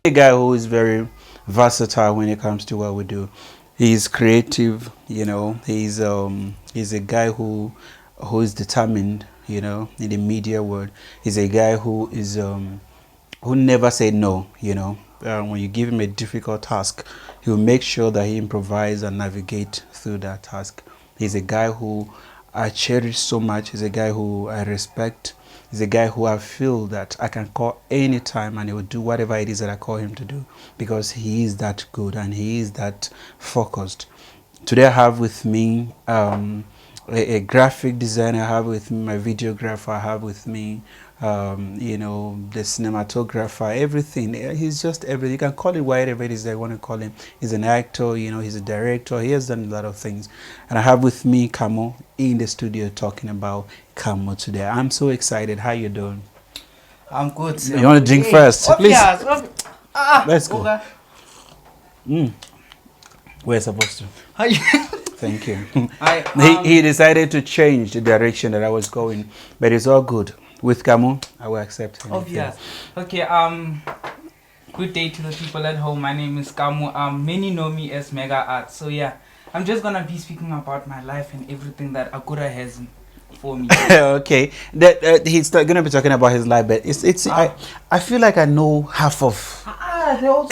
A guy who is very versatile when it comes to what we do. He's creative, you know. He's a guy who is determined, you know, in the media world. He's a guy who never said no, you know. When you give him a difficult task, he'll make sure that he improvise and navigate through that task. He's a guy who I cherish so much. He's a guy who I respect. He's a guy who I feel that I can call anytime and he will do whatever it is that I call him to do because he is that good and he is that focused. Today I have with me a graphic designer, I have with me my videographer, I have with me you know, the cinematographer, everything. He's just everything. You can call it whatever it is that you want to call him. He's an actor, you know, he's a director. He has done a lot of things. And I have with me Kamo in the studio talking about Kamo today. I'm so excited. How you doing? I'm good. You want to drink first? Please. Let's go. Okay. We're supposed to. Hi. Thank you. He decided to change the direction that I was going, but it's all good. With Kamo, I will accept him. Obvious. Okay. Good day to the people at home. My name is Kamo. Many know me as Mega Art. So yeah, I'm just gonna be speaking about my life and everything that Akura has for me. Okay, that he's gonna be talking about his life, but I feel like I know half of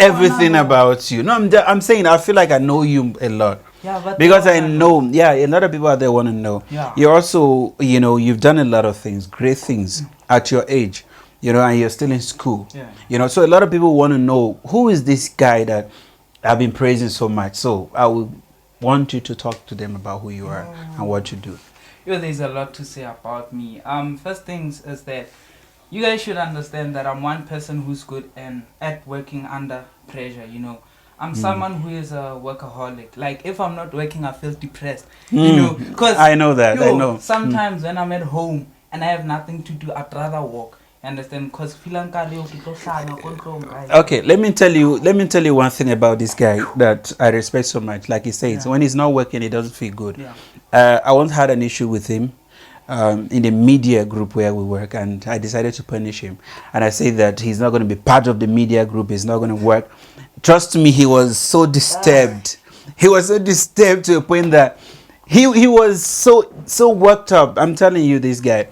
everything about you. No, I'm saying I feel like I know you a lot. Yeah, but because I know, yeah, a lot of people out there want to know. Yeah. You also, you know, you've done a lot of things, great things at your age, you know, and you're still in school. Yeah. You know, so a lot of people want to know who is this guy that I've been praising so much. So I would want you to talk to them about who you are and what you do. Yo, there's a lot to say about me. First things is that you guys should understand that I'm one person who's good and at working under pressure, you know. I'm someone who is a workaholic. Like, if I'm not working, I feel depressed. You know, because I know that. I know. Sometimes when I'm at home and I have nothing to do, I'd rather walk. You understand? Because okay, let me tell you one thing about this guy that I respect so much. Like he says, when he's not working, it doesn't feel good. Yeah. I once had an issue with him. In the media group where we work, and I decided to punish him. And I said that he's not going to be part of the media group. He's not going to work. Trust me, he was so disturbed. He was so disturbed to a point that he was so worked up. I'm telling you, this guy,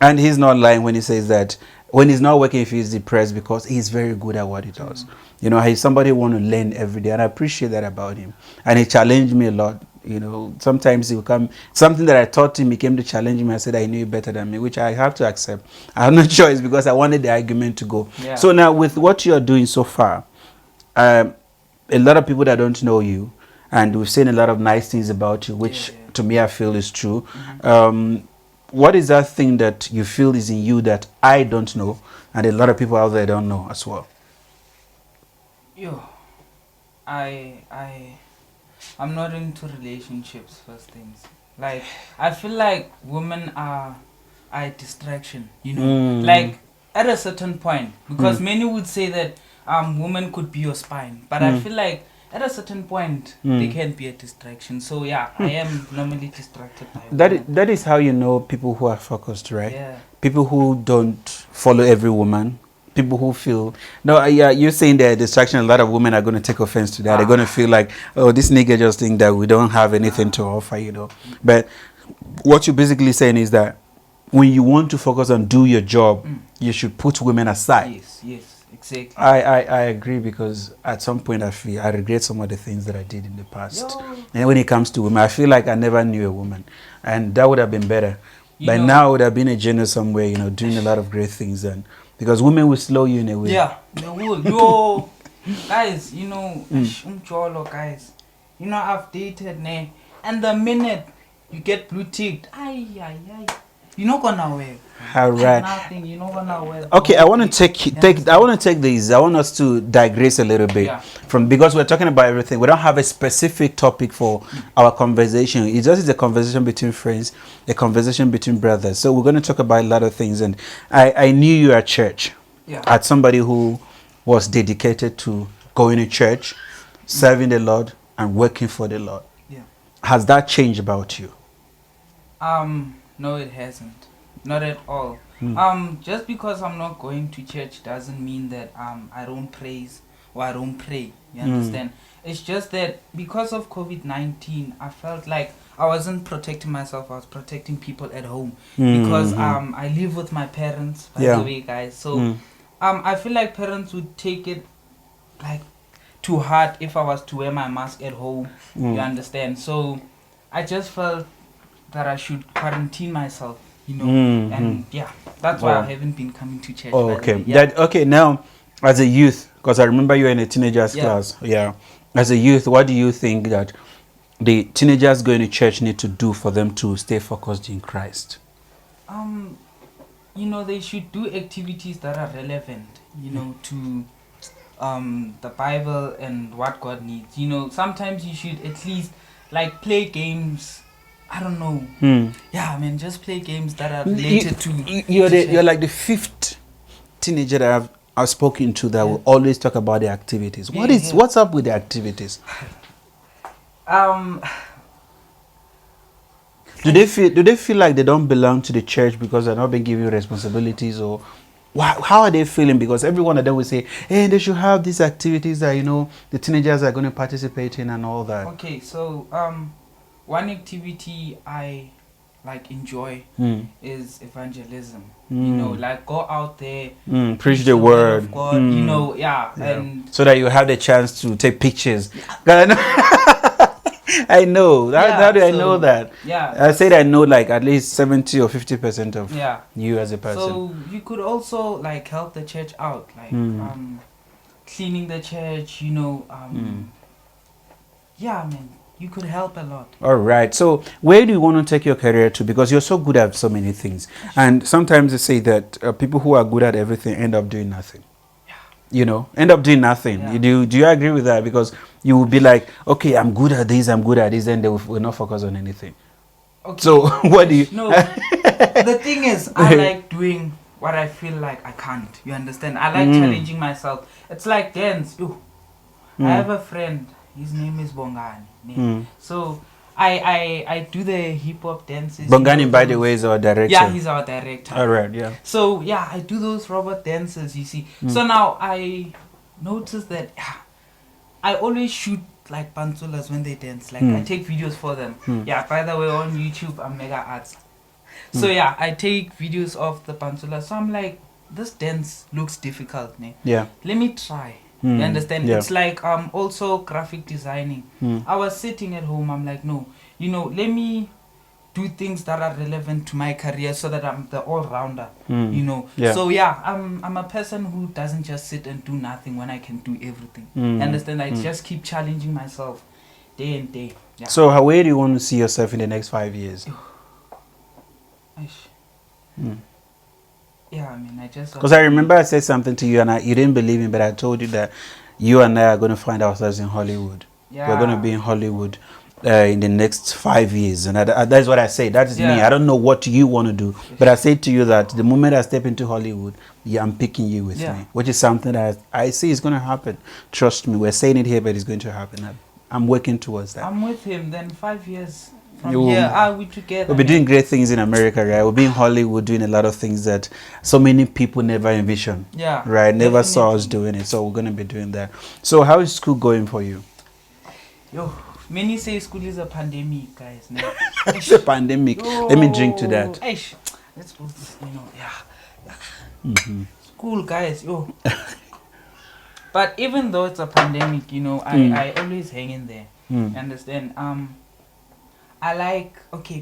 and he's not lying when he says that when he's not working, he feels depressed because he's very good at what he does. You know, he's somebody who want to learn every day, and I appreciate that about him. And he challenged me a lot. You know, sometimes he will come, something that I taught him, he came to challenge me. I said I knew you better than me, which I have to accept. I have no choice because I wanted the argument to go. Yeah. So now with what you're doing so far, a lot of people that don't know you, and we've seen a lot of nice things about you, which to me I feel is true. What is that thing that you feel is in you that I don't know, and a lot of people out there don't know as well? Yo, I'm not into relationships, first things. Like, I feel like women are a distraction, you know. Like, at a certain point, because many would say that women could be your spine, but I feel like at a certain point they can be a distraction. So yeah, I am normally distracted by that is how you know people who are focused, right? Yeah. People who don't follow every woman. People who feel no, yeah, you're saying that distraction. A lot of women are going to take offense to that. They're going to feel like, oh, this nigga just think that we don't have anything to offer, you know. But what you're basically saying is that when you want to focus on do your job, you should put women aside. Yes, exactly. I agree because at some point I regret some of the things that I did in the past. And when it comes to women, I feel like I never knew a woman, and that would have been better. But now I would have been a genius somewhere, you know, doing a lot of great things and. Because women will slow you in a way. Yeah, they will. Yo, guys, you know, guys, you know, I've dated, and the minute you get blue ticked, you're not gonna wear. All right. Nothing, you're not gonna wear. Okay, I want to take these. I want us to digress a little bit from because we're talking about everything. We don't have a specific topic for our conversation. It just is a conversation between friends, a conversation between brothers. So we're going to talk about a lot of things. And I knew you at church, at somebody who was dedicated to going to church, serving the Lord, and working for the Lord. Yeah. Has that changed about you? No, it hasn't. Not at all. Just because I'm not going to church doesn't mean that I don't praise or I don't pray. You understand? It's just that because of COVID-19, I felt like I wasn't protecting myself. I was protecting people at home because I live with my parents, by the way, guys. So I feel like parents would take it like too hard if I was to wear my mask at home. You understand? So I just felt that I should quarantine myself, and yeah, that's why I haven't been coming to church. Oh, by the okay. way. Yeah. Okay. Now, as a youth, because I remember you were in a teenagers class. Yeah. As a youth, what do you think that the teenagers going to church need to do for them to stay focused in Christ? They should do activities that are relevant, to the Bible and what God needs. Sometimes you should at least like play games. I don't know. Yeah, man, just play games that are related to. You're like the fifth teenager that I've spoken to that will always talk about the activities. What's up with the activities? Do they feel like they don't belong to the church because they're not being given responsibilities, or how are they feeling? Because every one of them will say, hey, they should have these activities that the teenagers are going to participate in and all that. Okay, so one activity I like enjoy is evangelism. Like go out there, preach the word of God. And so that you have the chance to take pictures. I know. How do I know that? Yeah. I said I know like at least 70 or 50% of you as a person. So you could also like help the church out, like cleaning the church, yeah, man. You could help a lot. All right. So where do you want to take your career to? Because you're so good at so many things. And sometimes they say that people who are good at everything end up doing nothing. End up doing nothing. Yeah. Do you agree with that? Because you will be like, okay, I'm good at this, and they will not focus on anything. Okay. So what do you... No, the thing is, I like doing what I feel like I can't. You understand? I like challenging myself. It's like dance. I have a friend. His name is Bongani. So I do the hip hop dances. Bongani, by the way, is our director. Yeah, he's our director. All right, yeah. So yeah, I do those robot dances. You see. So now I noticed that I always shoot like pantsulas when they dance. Like I take videos for them. Yeah. By the way, on YouTube, I'm Mega Arts. So yeah, I take videos of the pantsulas. So I'm like, this dance looks difficult, man. Yeah. Let me try. You understand? Yeah. It's like also graphic designing. I was sitting at home. I'm like, no, let me do things that are relevant to my career so that I'm the all-rounder. Yeah. So yeah, I'm a person who doesn't just sit and do nothing when I can do everything. You understand? I just keep challenging myself day and day. Yeah. So where do you want to see yourself in the next 5 years? Yeah, I mean, I just... Because I remember I said something to you and you didn't believe me, but I told you that you and I are going to find ourselves in Hollywood. Yeah. We're going to be in Hollywood in the next 5 years. And that's what I say. That is me. I don't know what you want to do. But I said to you that the moment I step into Hollywood, I'm picking you with me. Which is something that I see is going to happen. Trust me. We're saying it here, but it's going to happen. I'm working towards that. I'm with him. Then 5 years... we together. We'll be doing great things in America, right? We'll be in Hollywood doing a lot of things that so many people never envisioned. Yeah. Right? Never saw us doing it. So we're going to be doing that. So how is school going for you? Many say school is a pandemic, guys. It's a pandemic. Let me drink to that. Let's go. School, guys. But even though it's a pandemic, I always hang in there. Understand? I like,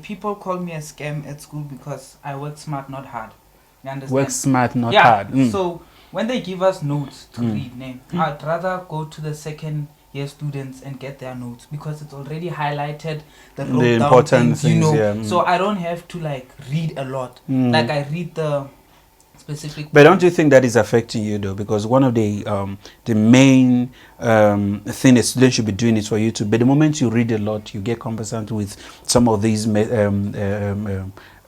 people call me a scam at school because I work smart, not hard. You understand? Work smart, not hard. So when they give us notes to read, I'd rather go to the second year students and get their notes because it's already highlighted the important things. So I don't have to like read a lot. Like I read the specific. But don't you think that is affecting you though? Because one of the main thing that students should be doing is for you to. But the moment you read a lot, you get conversant with some of these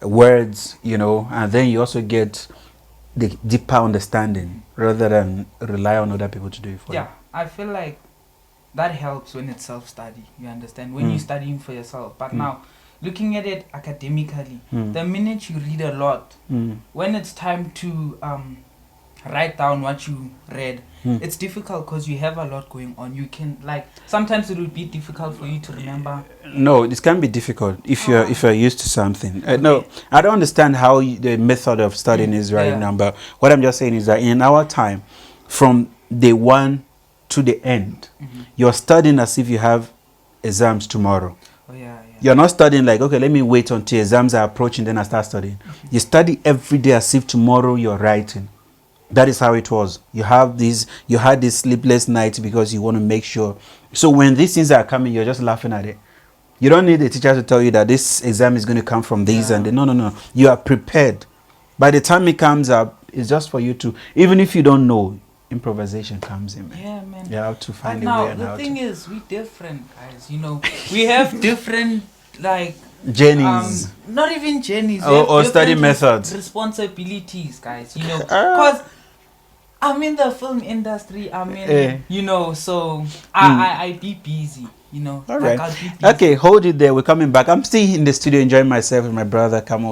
words, and then you also get the deeper understanding rather than rely on other people to do it for you. Yeah, I feel like that helps when it's self-study. You understand? When you're studying for yourself. But now, looking at it academically, the minute you read a lot, when it's time to write down what you read. It's difficult because you have a lot going on. You can, like, sometimes it would be difficult for you to remember. No, this can be difficult if you're used to something. Okay. No, I don't understand how the method of studying is right now, but what I'm just saying is that in our time, from day one to the end, you're studying as if you have exams tomorrow. Oh, yeah. You're not studying like, okay, let me wait until exams are approaching, then I start studying. You study every day as if tomorrow you're writing. That is how it was. You had these sleepless nights because you want to make sure. So when these things are coming, you're just laughing at it. You don't need a teacher to tell you that this exam is going to come from these and no. You are prepared. By the time it comes up, it's just for you to, even if you don't know, improvisation comes in, man. Yeah, man. You have to find but a way. Now the thing is, we different, guys. You know, we have different, like, journeys. Not even journeys. Or study methods. Responsibilities, guys. You know, because I'm in the film industry. I'm in, you know, so I be busy. You know, all like, right. Okay, hold it there. We're coming back. I'm still in the studio enjoying myself with my brother Kamo.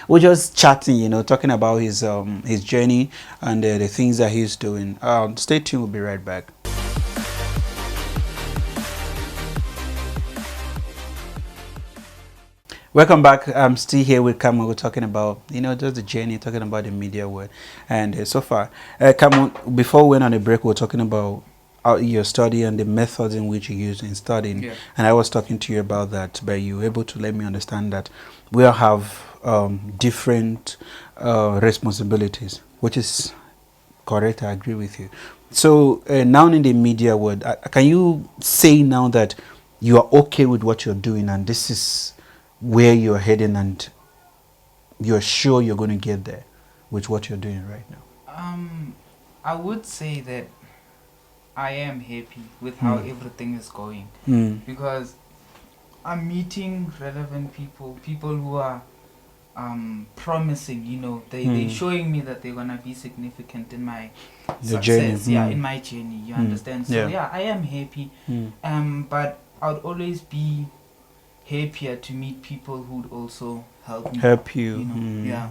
We're just chatting, you know, talking about his journey and the things that he's doing. Stay tuned. We'll be right back. Welcome back. I'm still here with Kamo. We're talking about, you know, just the journey, talking about the media world. And so far, Kamo, before we went on a break, we were talking about your study and the methods in which you use in studying. Yeah. And I was talking to you about that, but you were able to let me understand that we all have different responsibilities, which is correct. I agree with you. So now in the media world, can you say now that you are okay with what you're doing and this is where you're heading and you're sure you're going to get there with what you're doing right now? I would say that I am happy with how everything is going because I'm meeting relevant people who are promising, you know, they're showing me that they're gonna be significant in my success, in my journey, you understand? So yeah, I am happy, but I would always be happier to meet people who'd also help you.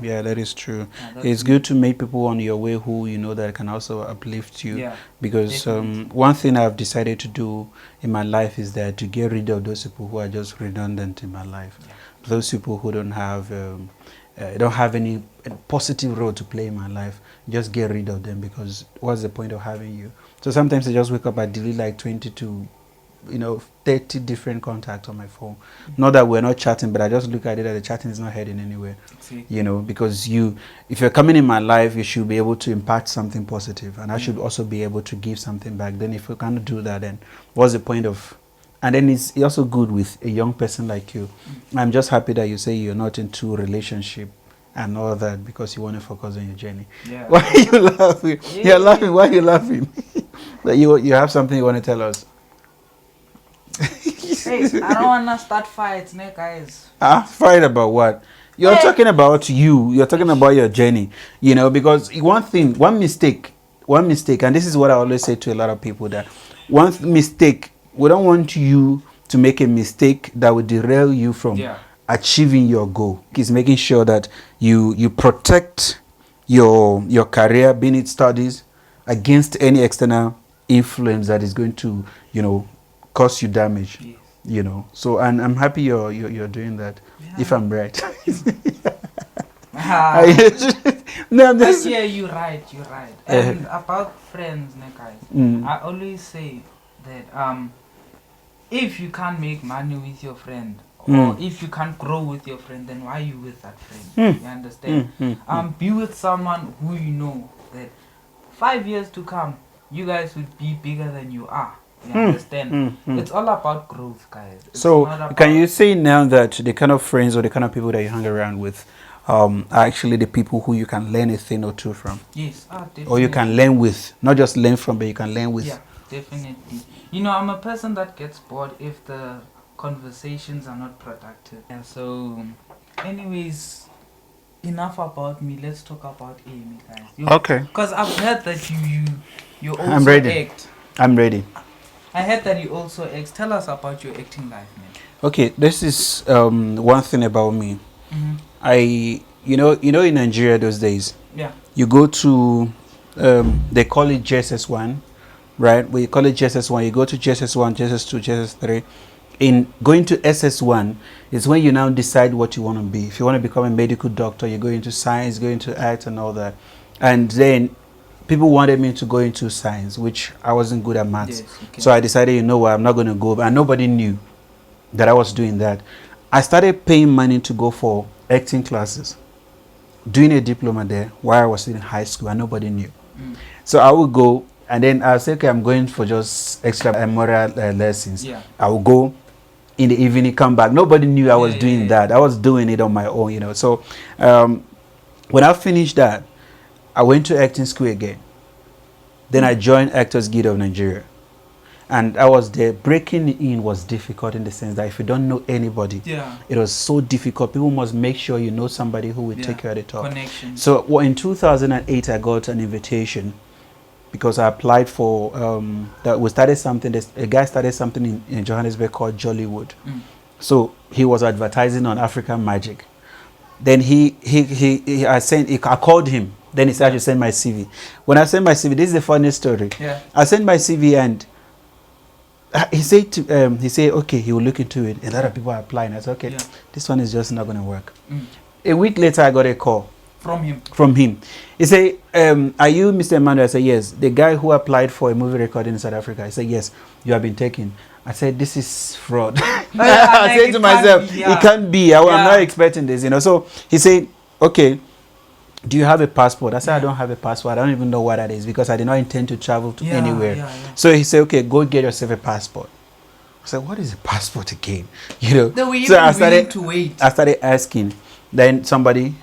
Yeah, that is true. It's good to meet people on your way who you know that can also uplift you. Because one thing I've decided to do in my life is that to get rid of those people who are just redundant in my life. Those people who don't have any positive role to play in my life, just get rid of them, because what's the point of having you? So sometimes I just wake up, I delete like 20 to 30 different contacts on my phone. Not that we're not chatting, but I just look at it that the chatting is not heading anywhere. You know, because if you're coming in my life, you should be able to impact something positive, and I should also be able to give something back. Then if you can't do that, then what's the point of? And then it's also good with a young person like you. I'm just happy that you say you're not into relationship and all that because you want to focus on your journey. Why are you laughing? You're laughing. Why are you laughing? That you have something you want to tell us? Hey, I don't want to start fights, guys. Fight about what? You're talking about you. You're talking about your journey. You know, because one mistake, and this is what I always say to a lot of people, that one mistake, we don't want you to make a mistake that will derail you from achieving your goal. It's making sure that you protect your career, being it studies, against any external influence that is going to, cause you damage. So and I'm happy you're doing that. If I'm right. No, you're right. And about friends, guys, I always say that if you can't make money with your friend, or if you can't grow with your friend, then why are you with that friend? You understand? Be with someone who you know that 5 years to come, you guys would be bigger than you are. You understand? It's all about growth, guys. So can you say now that the kind of friends or the kind of people that you hang around with are actually the people who you can learn a thing or two from? Yes, definitely. Or you can learn with, not just learn from, but you can learn with. Yeah, definitely. I'm a person that gets bored if the conversations are not productive. And so, anyways, enough about me. Let's talk about Emmy, guys. Okay. Because I've heard that you also I'm ready. act. I'm ready. I heard that you also act. Tell us about your acting life, man. Okay, this is one thing about me. I in Nigeria those days. Yeah. You go to they call it JSS1, right? We call it JSS1. You go to JSS1, JSS2, JSS3. In going to SS1 is when you now decide what you want to be. If you want to become a medical doctor, you go into science, go into art and all that. And then people wanted me to go into science, which I wasn't good at maths. Yes, okay. So I decided, you know what, I'm not going to go. And nobody knew that I was doing that. I started paying money to go for acting classes, doing a diploma there while I was in high school, and nobody knew. So I would go, and then I'll say, okay, I'm going for just extra moral lessons. Yeah. I would go in the evening, come back. Nobody knew I was doing that. I was doing it on my own, you know. So when I finished that, I went to acting school again. Then I joined Actors Guild of Nigeria. And I was there. Breaking in was difficult in the sense that if you don't know anybody, it was so difficult. People must make sure you know somebody who will take you at the top. Connection. So well, in 2008, I got an invitation because I applied for that. We started something. A guy started something in Johannesburg called Jollywood. So he was advertising on African Magic. Then I called him. Then he said I should send my CV. When I sent my CV, this is the funny story. I sent my CV and he said okay, he will look into it. A lot of people are applying. I said, okay, this one is just not going to work. A week later, I got a call from him. He said, are you Mr. Emmanuel? I said, yes. The guy who applied for a movie recording in South Africa. I said, yes, you have been taken. I said, this is fraud. I said to myself, it can't be. I'm not expecting this, you know. So he said, okay, do you have a passport? I said, I don't have a passport. I don't even know what that is because I did not intend to travel to anywhere. So he said, okay, go get yourself a passport. I said, what is a passport again? You know. So I started asking. Then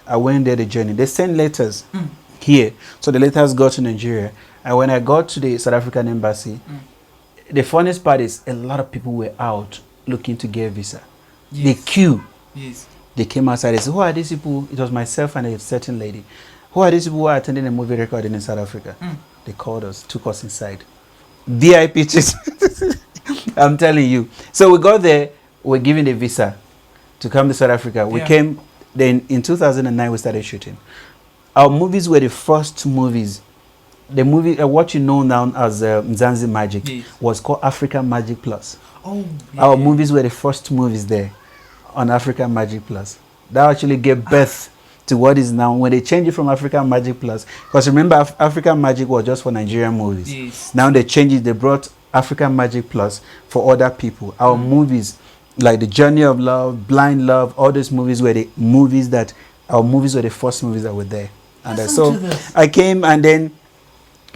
I went there the journey. They sent letters here. So the letters got to Nigeria. And when I got to the South African embassy, the funniest part is a lot of people were out looking to get a visa. The queue. They came outside. They said, who are these people? It was myself and a certain lady. Who are these people who are attending a movie recording in South Africa? They called us, took us inside. VIP chicks. I'm telling you. So we got there. We were given a visa to come to South Africa. We came. Then in 2009, we started shooting. Our movies were the first movies. The movie, what you know now as Mzansi Magic, was called African Magic Plus. Our movies were the first movies there on African Magic Plus. That actually gave birth to what is now, when they changed it from African Magic Plus, because remember, African Magic was just for Nigerian movies. Now they changed it, they brought African Magic Plus for other people. Our movies, like The Journey of Love, Blind Love, all those movies were the movies that, our movies were the first movies that were there. And so I came, and then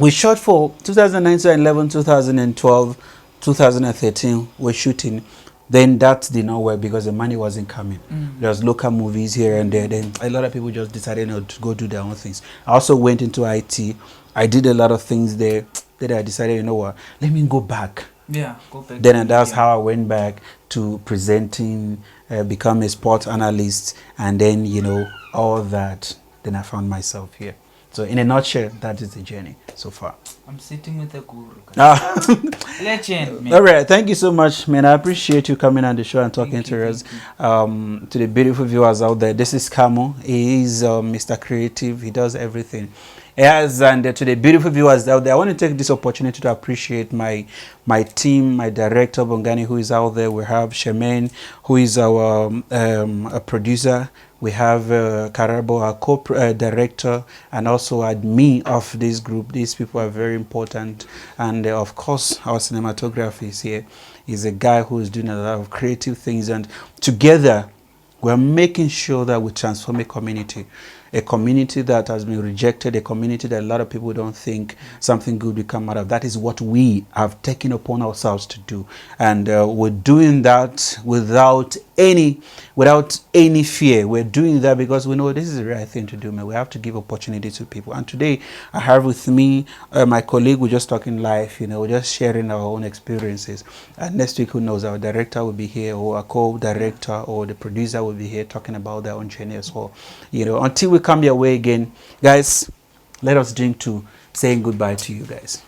we shot for 2009, 2011, 2012, 2013, we're shooting. Then that did not work because the money wasn't coming. There was local movies here and there. Then a lot of people just decided not to go do their own things. I also went into IT. I did a lot of things there. Then I decided, you know what, let me go back. Go back. Then that's how I went back to presenting, become a sports analyst, and then, you know, all that. Then I found myself here. So in a nutshell, that is the journey so far. I'm sitting with a guru. Legend, man. All right. Thank you so much, man. I appreciate you coming on the show and talking to us. To the beautiful viewers out there, this is Kamo. He is Mr. Creative. He does everything. Yes, and to the beautiful viewers out there, I want to take this opportunity to appreciate my team, my director, Bongani, who is out there. We have Shemaine, who is our a producer. We have Karabo, our co-director, and also admin of this group. These people are very important. And of course, our cinematographer is here. He's a guy who is doing a lot of creative things. And together, we're making sure that we transform a community that has been rejected, a community that a lot of people don't think something good will come out of. That is what we have taken upon ourselves to do. And we're doing that without any fear. We're doing that because we know this is the right thing to do, man. We have to give opportunity to people. And today, I have with me my colleague. We're just talking live, you know, we're just sharing our own experiences. And next week, who knows, our director will be here, or a co-director, or the producer will be here talking about their own journey as well. You know, until we come your way again, guys, let us drink to saying goodbye to you guys.